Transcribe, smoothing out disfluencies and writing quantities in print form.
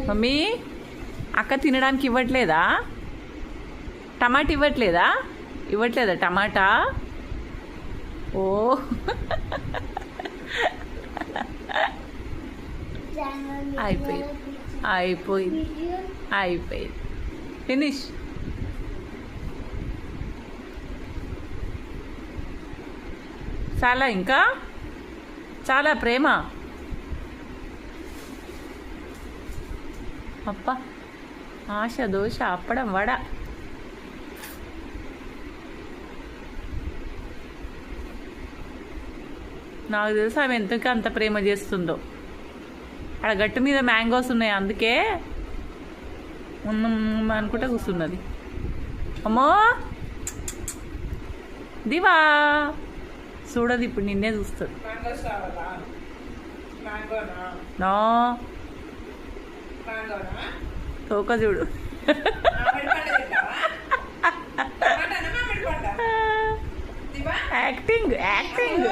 Mummy అక్క తినడానికి ఇవ్వట్లేదా? టమాటా ఇవ్వట్లేదా? ఇవ్వట్లేదా టమాటా? ఓ అయిపోయింది అయిపోయింది అయిపోయింది ఫినిష్. చాలా ఇంకా చాలా ప్రేమ. అప్ప ఆశ దోశ అప్పడం వడ. నాకు తెలుసు ఆమె ఎంతకు అంత ప్రేమ చేస్తుందో. అక్కడ గట్టు మీద మ్యాంగోస్ ఉన్నాయి, అందుకే అనుకుంటా కూర్చున్నది. అమ్మో దివా చూడదు, ఇప్పుడు నిన్నే చూస్తుంది. నో తోక చూడు. Acting acting.